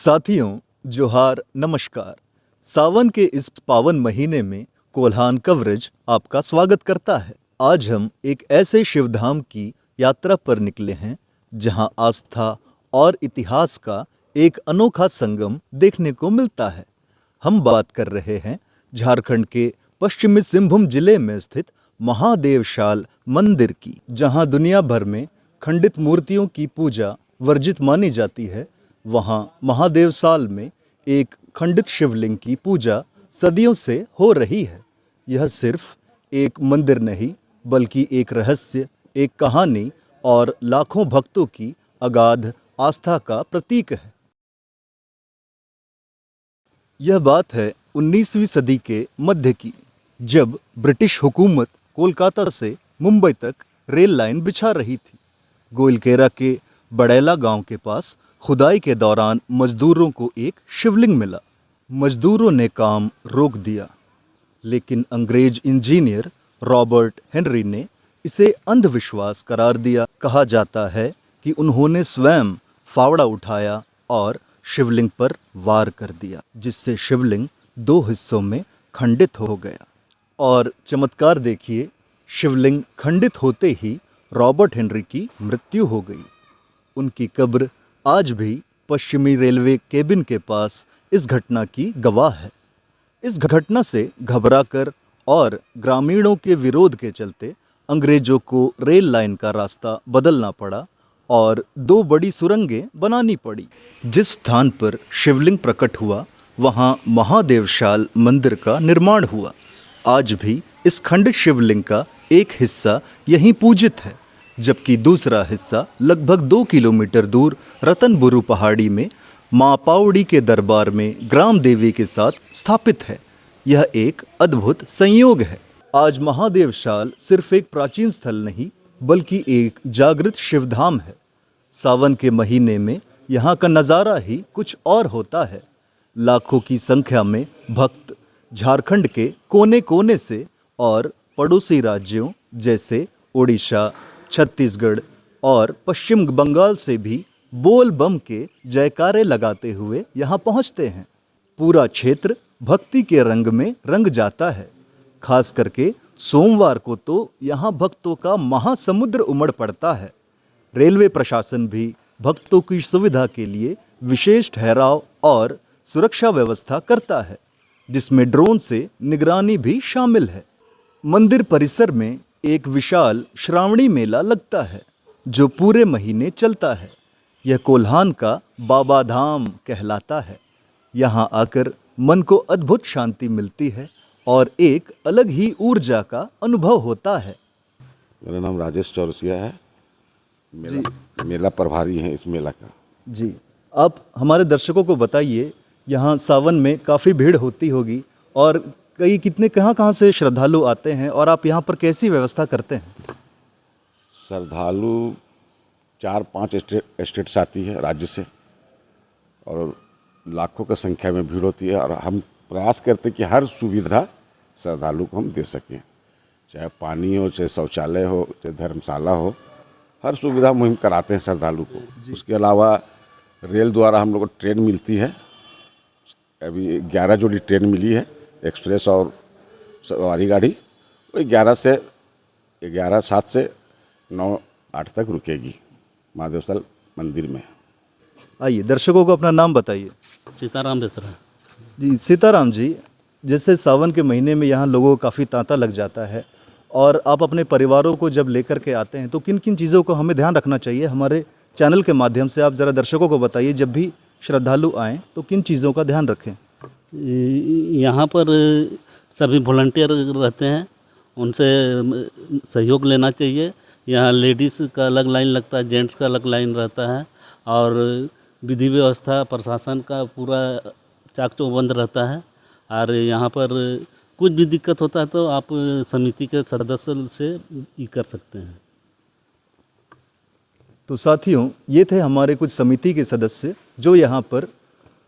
साथियों, जोहार नमस्कार। सावन के इस पावन महीने में कोल्हान कवरेज आपका स्वागत करता है। आज हम एक ऐसे शिवधाम की यात्रा पर निकले हैं जहां आस्था और इतिहास का एक अनोखा संगम देखने को मिलता है। हम बात कर रहे हैं झारखंड के पश्चिमी सिंहभूम जिले में स्थित महादेवशाल मंदिर की, जहां दुनिया भर में खंडित मूर्तियों की पूजा वर्जित मानी जाती है। वहां महादेवशाल में एक खंडित शिवलिंग की पूजा सदियों से हो रही है। यह सिर्फ एक मंदिर नहीं, बल्कि एक रहस्य, एक कहानी और लाखों भक्तों की अगाध आस्था का प्रतीक है। यह बात है 19वीं सदी के मध्य की, जब ब्रिटिश हुकूमत कोलकाता से मुंबई तक रेल लाइन बिछा रही थी। गोइलकेरा के बड़ैला गांव के पास खुदाई के दौरान मजदूरों को एक शिवलिंग मिला। मजदूरों ने काम रोक दिया, लेकिन अंग्रेज इंजीनियर रॉबर्ट हेनरी ने इसे अंधविश्वास करार दिया। कहा जाता है कि उन्होंने स्वयं फावड़ा उठाया और शिवलिंग पर वार कर दिया, जिससे शिवलिंग 2 हिस्सों में खंडित हो गया। और चमत्कार देखिए, शिवलिंग खंडित होते ही रॉबर्ट हेनरी की मृत्यु हो गई। उनकी कब्र आज भी पश्चिमी रेलवे केबिन के पास इस घटना की गवाह है। इस घटना से घबराकर और ग्रामीणों के विरोध के चलते अंग्रेजों को रेल लाइन का रास्ता बदलना पड़ा और 2 बड़ी सुरंगें बनानी पड़ी। जिस स्थान पर शिवलिंग प्रकट हुआ, वहां महादेवशाल मंदिर का निर्माण हुआ। आज भी इस खंडित शिवलिंग का एक हिस्सा यहीं पूजित है, जबकि दूसरा हिस्सा लगभग 2 किलोमीटर दूर रतनबुरु पहाड़ी में माँ पावड़ी के दरबार में ग्राम देवी के साथ स्थापित है। यह एक अद्भुत संयोग है। आज महादेवशाल सिर्फ एक प्राचीन स्थल नहीं, बल्कि एक जागृत शिवधाम है। सावन के महीने में यहाँ का नज़ारा ही कुछ और होता है। लाखों की संख्या में भक्त झारखंड के कोने कोने से और पड़ोसी राज्यों जैसे ओडिशा, छत्तीसगढ़ और पश्चिम बंगाल से भी बोल बम के जयकारे लगाते हुए यहाँ पहुँचते हैं। पूरा क्षेत्र भक्ति के रंग में रंग जाता है। खास करके सोमवार को तो यहाँ भक्तों का महासमुद्र उमड़ पड़ता है। रेलवे प्रशासन भी भक्तों की सुविधा के लिए विशेष ठहराव और सुरक्षा व्यवस्था करता है, जिसमें ड्रोन से निगरानी भी शामिल है। मंदिर परिसर में एक विशाल श्रावणी मेला लगता है, जो पूरे महीने चलता है। यह कोल्हान का बाबा धाम कहलाता है। यहाँ आकर मन को अद्भुत शांति मिलती है और एक अलग ही ऊर्जा का अनुभव होता है। मेरा नाम राजेश चौरसिया है। मेला प्रभारी है इस मेला का। जी, आप हमारे दर्शकों को बताइए, यहाँ सावन में काफ़ी भीड़ होती होगी और कितने कहाँ से श्रद्धालु आते हैं, और आप यहाँ पर कैसी व्यवस्था करते हैं? श्रद्धालु 4-5 स्टेट से आती है, राज्य से, और लाखों की संख्या में भीड़ होती है। और हम प्रयास करते हैं कि हर सुविधा श्रद्धालु को हम दे सकें, चाहे पानी हो, चाहे शौचालय हो, चाहे धर्मशाला हो, हर सुविधा मुहिम कराते हैं श्रद्धालु को। उसके अलावा रेल द्वारा हम लोग को ट्रेन मिलती है। अभी 11 जोड़ी ट्रेन मिली है, एक्सप्रेस और सवारी गाड़ी। वही 7 से 9-8 तक रुकेगी महादेवशाल मंदिर में। आइए, दर्शकों को अपना नाम बताइए। सीताराम बेसरा। जी, सीताराम जी, जैसे सावन के महीने में यहाँ लोगों को काफ़ी तांता लग जाता है, और आप अपने परिवारों को जब लेकर के आते हैं तो किन किन चीज़ों को हमें ध्यान रखना चाहिए? हमारे चैनल के माध्यम से आप ज़रा दर्शकों को बताइए, जब भी श्रद्धालु आएँ तो किन चीज़ों का ध्यान रखें? यहाँ पर सभी वॉलंटियर रहते हैं, उनसे सहयोग लेना चाहिए। यहाँ लेडीज़ का अलग लाइन लगता है, जेंट्स का अलग लाइन रहता है, और विधि व्यवस्था प्रशासन का पूरा चाक चौबंद रहता है। और यहाँ पर कुछ भी दिक्कत होता है तो आप समिति के सदस्य से ये कर सकते हैं। तो साथियों, ये थे हमारे कुछ समिति के सदस्य जो यहाँ पर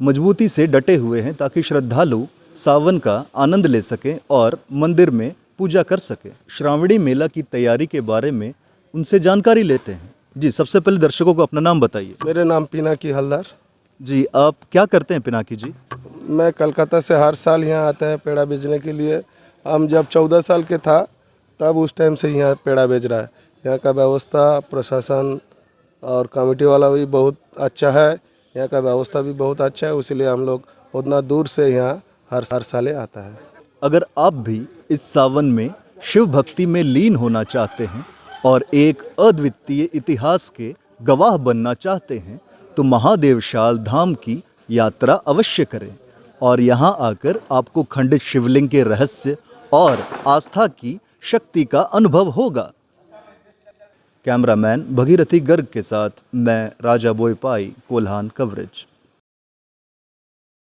मजबूती से डटे हुए हैं, ताकि श्रद्धालु सावन का आनंद ले सकें और मंदिर में पूजा कर सकें। श्रावणी मेला की तैयारी के बारे में उनसे जानकारी लेते हैं। जी, सबसे पहले दर्शकों को अपना नाम बताइए। मेरे नाम पिनाकी हलदार। जी, आप क्या करते हैं पिनाकी जी? मैं कलकत्ता से हर साल यहाँ आता है पेड़ा बेचने के लिए। हम जब 14 साल के था तब उस टाइम से यहाँ पेड़ा बेच रहा है। यहाँ का व्यवस्था, प्रशासन और कमेटी वाला भी बहुत अच्छा है। यहाँ का व्यवस्था भी बहुत अच्छा है, इसलिए हम लोग उतना दूर से यहाँ हर साल आता है। अगर आप भी इस सावन में शिव भक्ति में लीन होना चाहते हैं और एक अद्वितीय इतिहास के गवाह बनना चाहते हैं तो महादेवशाल धाम की यात्रा अवश्य करें और यहाँ आकर आपको खंडित शिवलिंग के रहस्य और आस्था की शक्ति का अनुभव होगा। कैमरामैन भगीरथी गर्ग के साथ मैं राजा बोईपाई, कोल्हान कवरेज।